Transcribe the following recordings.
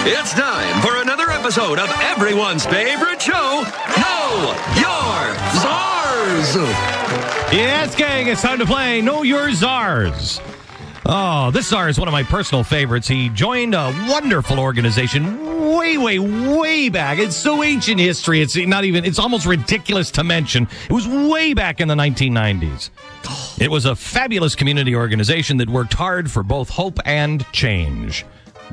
It's time for another episode of everyone's favorite show, Know Your Czars. Yes, gang, it's time to play Know Your Czars. Oh, this czar is one of my personal favorites. He joined a wonderful organization way back. It's so ancient history. It's almost ridiculous to mention. It was way back in the 1990s. It was a fabulous community organization that worked hard for both hope and change.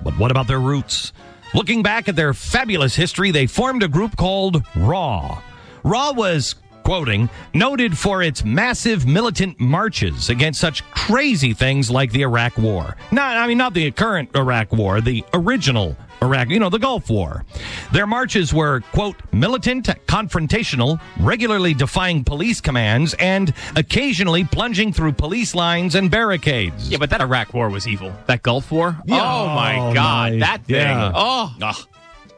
But what about their roots? Looking back at their fabulous history, they formed a group called RAW. RAW was, quoting, noted for its massive militant marches against such crazy things like the Iraq War. Not the current Iraq War, the original Iraq, the Gulf War. Their marches were, quote, militant, confrontational, regularly defying police commands, and occasionally plunging through police lines and barricades. Yeah, but that Iraq War was evil. That Gulf War? Yeah. Oh, my God. Nice. That thing. Yeah. Oh,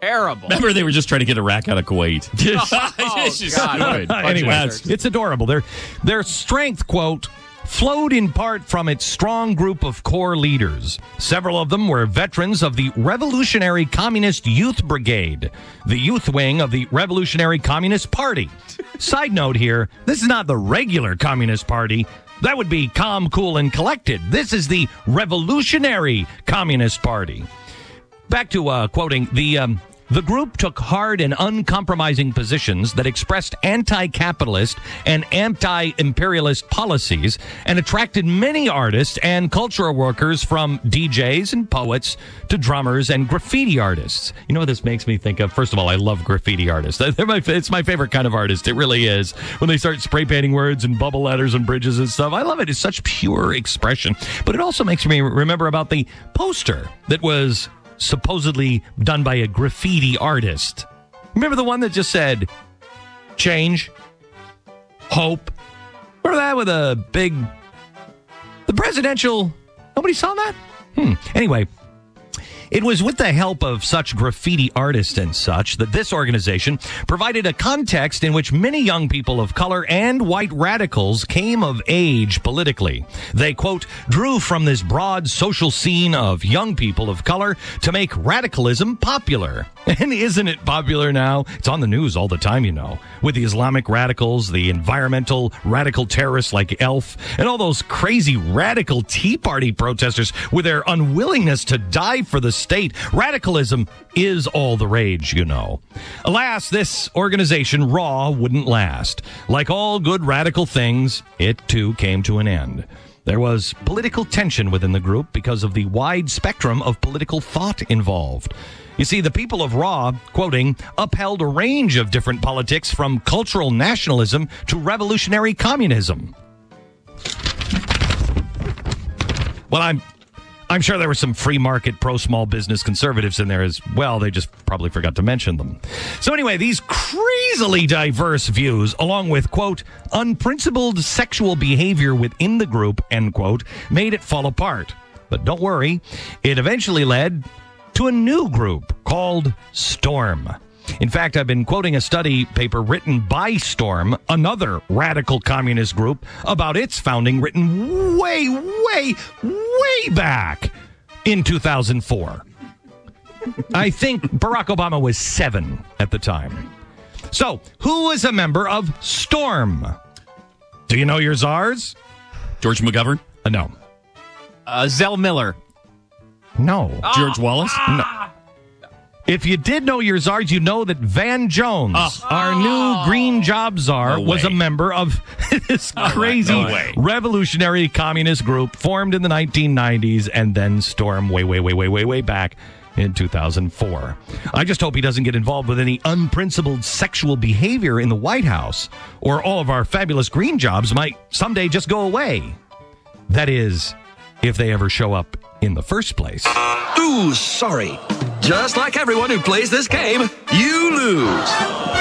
terrible. Remember, they were just trying to get Iraq out of Kuwait. It's just God. Anyway, it's adorable. Their strength, quote, flowed in part from its strong group of core leaders. Several of them were veterans of the Revolutionary Communist Youth Brigade, the youth wing of the Revolutionary Communist Party. Side note here, this is not the regular Communist Party. That would be calm, cool, and collected. This is the Revolutionary Communist Party. Back to quoting, the group took hard and uncompromising positions that expressed anti-capitalist and anti-imperialist policies and attracted many artists and cultural workers, from DJs and poets to drummers and graffiti artists. You know what this makes me think of? First of all, I love graffiti artists. It's my favorite kind of artist. It really is. When they start spray painting words and bubble letters and bridges and stuff, I love it. It's such pure expression. But it also makes me remember about the poster that was supposedly done by a graffiti artist. Remember the one that just said change, hope? Remember that with the presidential? Nobody saw that? Anyway, it was with the help of such graffiti artists and such that this organization provided a context in which many young people of color and white radicals came of age politically. They, quote, drew from this broad social scene of young people of color to make radicalism popular. And isn't it popular now? It's on the news all the time, with the Islamic radicals, the environmental radical terrorists like ELF, and all those crazy radical Tea Party protesters with their unwillingness to die for the state. Radicalism is all the rage, Alas, this organization, RAW, wouldn't last. Like all good radical things, it too came to an end. There was political tension within the group because of the wide spectrum of political thought involved. You see, the people of RAW, quoting, upheld a range of different politics from cultural nationalism to revolutionary communism. Well, I'm sure there were some free market, pro-small business conservatives in there as well. They just probably forgot to mention them. So anyway, these crazily diverse views, along with, quote, unprincipled sexual behavior within the group, end quote, made it fall apart. But don't worry, it eventually led to a new group called Storm. In fact, I've been quoting a study paper written by Storm, another radical communist group, about its founding, written way back in 2004. I think Barack Obama was 7 at the time. So, who was a member of Storm? Do you know your czars? George McGovern? No. Zell Miller. No. George Wallace? No. If you did know your czars, you know that Van Jones, our new Green Jobs Czar, was a member of this crazy revolutionary communist group formed in the 1990s and then Storm way back in 2004. I just hope he doesn't get involved with any unprincipled sexual behavior in the White House, or all of our fabulous green jobs might someday just go away. That is, if they ever show up in the first place. Ooh, sorry. Just like everyone who plays this game, you lose.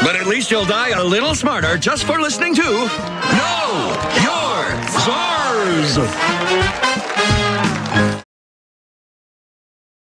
But at least you'll die a little smarter just for listening to Know Your Czars.